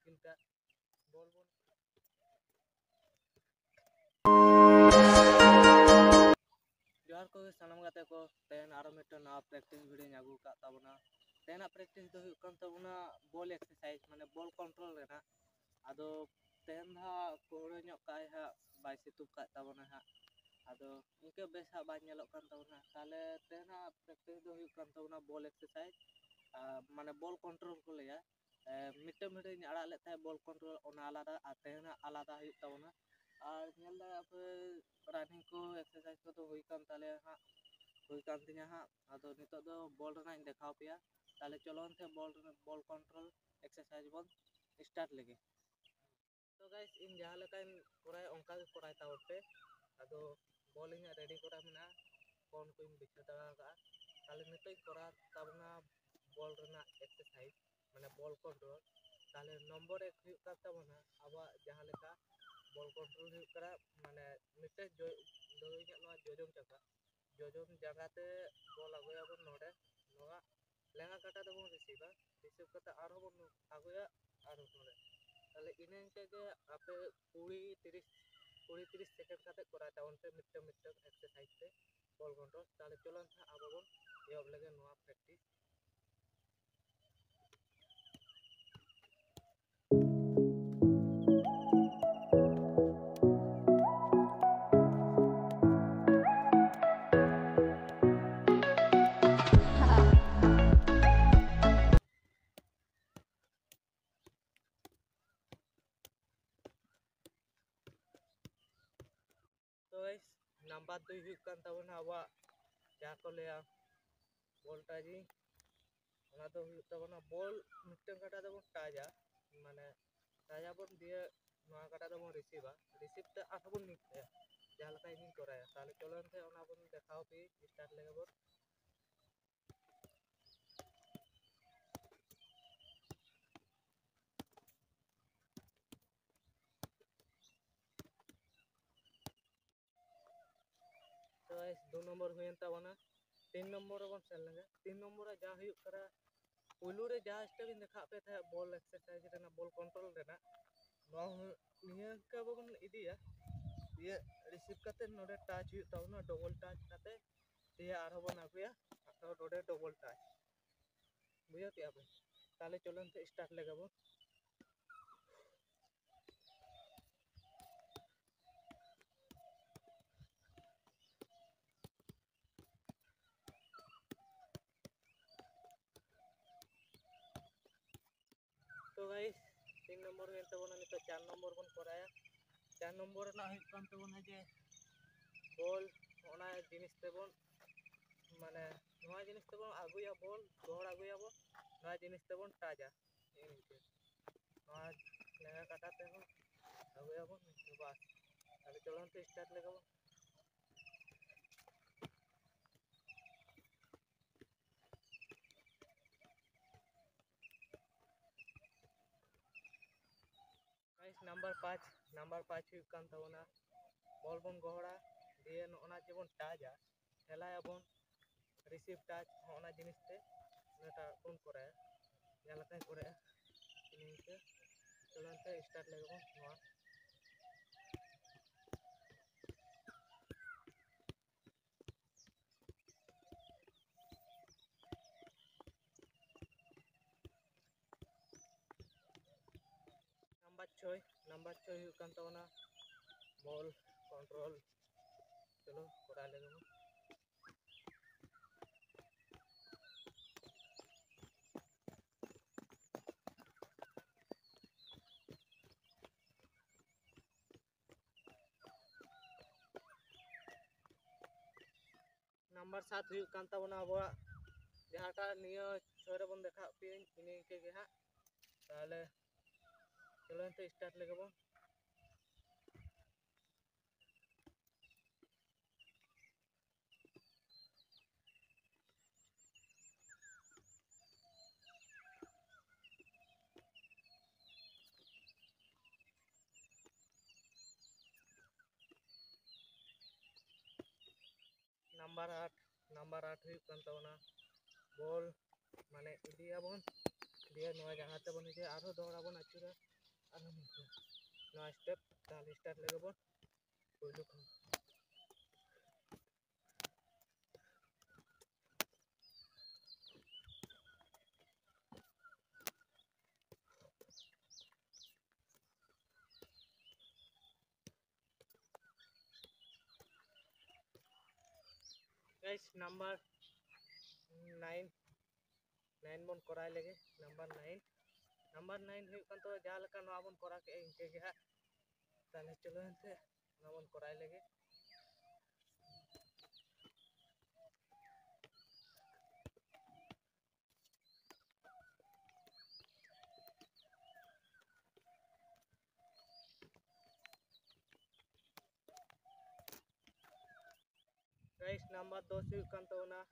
Skill टा ball बन जोहार को सानाम गाते को तेन आरो मिट्टन नवा प्रैक्टिस वीडियो आगू का ताबना तेना प्रैक्टिस दो हुयु कान ताबना बॉल एक्सरसाइज माने बॉल कंट्रोल रेना आदो तेन हा कोड़ो ᱧᱚᱜ काय हा बाय सितुप का ताबना हा आदो इनके बेस हा बाय ñेलोग कान ताबना ताले तेना प्रैक्टिस दो हुयु कान ताबना बॉल एक्सरसाइज माने बॉल कंट्रोल को लेया मिट्टन वीडियो आड़ा ले थाय बॉल कंट्रोल ओना आलादा आ तेना आलादा हुयु ताबना और ñेल दा आपे रनिंग को एक्सरसाइज को तो हुई कान ताले हा हुई कान तिया हा आदो नितो दो बॉल रना इन देखाव पिया ताले चलोन थे बॉल कंट्रोल एक्सरसाइज बन स्टार्ट लेगे तो गाइस इन जहां लेका इन कोराय ओंका के कोराय तावते आदो बॉल इन रेडी कोरा मेना कोन को इन बिछा दड़ा का ताले नितो इन कोरा ताबना बॉल रना एक्सरसाइज माने बॉल कंट्रोल ताले नंबर 1 हुई का ताबना आबा जहां लेका बॉल कंट्रोल हुई करा माने मिटे जो दोइया नो जोजम जगह जोजम जगह ते बॉल आगोया बन नोडे नोआ लेंगा काटा दबो रिसीव कता आरो बन आगोया आरो नोडे ताले इने इनके के आपे 20 30 सेकंड काते कोरा तावन पे मिटे एक्सरसाइज ते बॉल कंट्रोल ताले चलन था आबो बन एब लगे नोआ प्रैक्टिस तो गाइस नंबर 2 हुई कान ताबना आवा जा को लेया बॉल टाजी ओना तो हुई ताबना बॉल मिटे काटा दबो ताजा माने ताजा बन दिए नोआ काटा दबो रिसीव ते आरो बन निते जहां लका इन कोराया ताले चलन थे ओना बन देखाव पी स्टार्ट लेगे बन तो गाइस 2 नंबर हुई ताबना 3 नंबर बन सेल लगे 3 नंबर जा हुई करा पुलू रे जा स्टेप इन देखा पे था बॉल एक्सरसाइज रेना बॉल कंट्रोल रेना नो निया का बन इदिया ये रिसीव करते नोडे टच हुई ताबना डबल टच करते ये आरो बन आगुया तो नोडे डबल टच बुझा के आपे ताले चलन थे स्टार्ट लेगा बन तो गाइस 3 नंबर हुई ताबना नितो 4 नंबर बन कराया 4 नंबर ना हुई कान ताबना जे बॉल ओना जिनिस ते बन माने नोआ जिनिस ते बन आगुया बॉल गोहर आगुया बन नोआ जिनिस ते बन ताजा इनके नोआ लेगा काटा ते बन आगुया बन बस ताले चलन थे स्टार्ट लेगा बन गाइस नंबर 5 हुई कान ताबना बॉल बन गोहरा दिए ओना जेबन ताजा हेलाया बन रिसीव टच ओना जिनिस ते नेटा बन कराया जहां लका कराया इनके चलन थे स्टार्ट लेगा बन नोआ नंबर 6 हुई कान ताबना बॉल कंट्रोल चलो करा लेगा बन नंबर 7 हुई कान ताबना आबा जहाटा निया छोरे बन देखा पे इने के हा ताले चलन थे स्टार्ट लेगा बन नंबर 8 हुई कान ताबना बॉल माने इडिया बन दिया नोआ जहां ते बन जे आरो दौड़ा बन अचुरा नवा स्टेप ताले स्टार्ट लगे बोन पहलू खन गाइस नंबर 9 बन कराय लगे नंबर 9 हुई कन तो जहाँ लका नवा बन करा के इनके के हां ताले चलो हनते नवा बन कराय लगे गाइस नंबर 10 हुई कन तो ना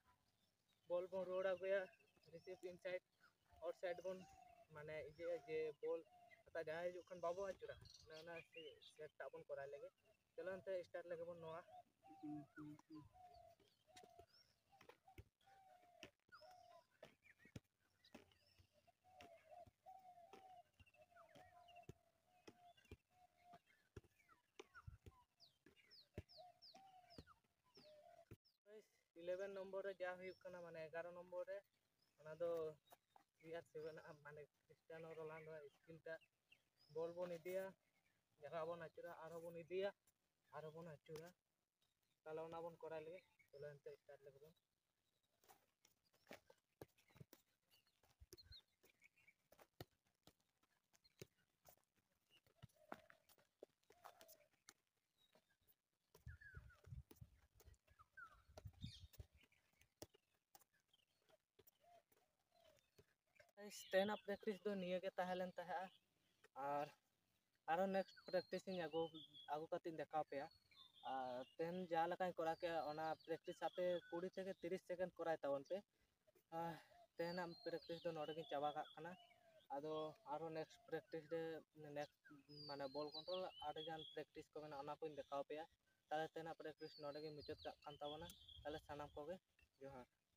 बॉल बन रोड़ा गया रिसीव इनसाइड और साइड बन माने जे बॉल आता जहाँ हिजुक खन बाबू आचुरा ना सेट ता बन कराय लगे चलो हनते स्टार्ट लगे बन नवा गाइस 11 नंबर रे जा हुई कना माने 11 नंबर रे ओना दो CR7 माने क्रिस्टियानो रोनाल्डो स्किल ता बॉल बन इदिया जगह बन आचुरा आरो बन इदिया आरो बन आचुरा ताले ओना बन कराय लगे चलो हनते स्टार्ट लगे बन तेना प्रैक्टिस दो निये के ताहेलन ताहा और आरो नेक्स्ट प्रैक्टिस इन आगु कति देखाव पे तेन जहाँ लका करा के ओना प्रैक्टिस आपे 20 থেকে 30 सेकंड कराय तावन पे तेना प्रैक्टिस दो नोडे के चाबा का कना आदो आरो नेक्स्ट प्रैक्टिस दे नेक्स्ट माने बॉल कंट्रोल आडे गान प्रैक्टिस को मेना ओना को देखाव पे ताले तेना प्रैक्टिस नोडे के मुचाद का कान तावना ताले सानाम को गे जोहार।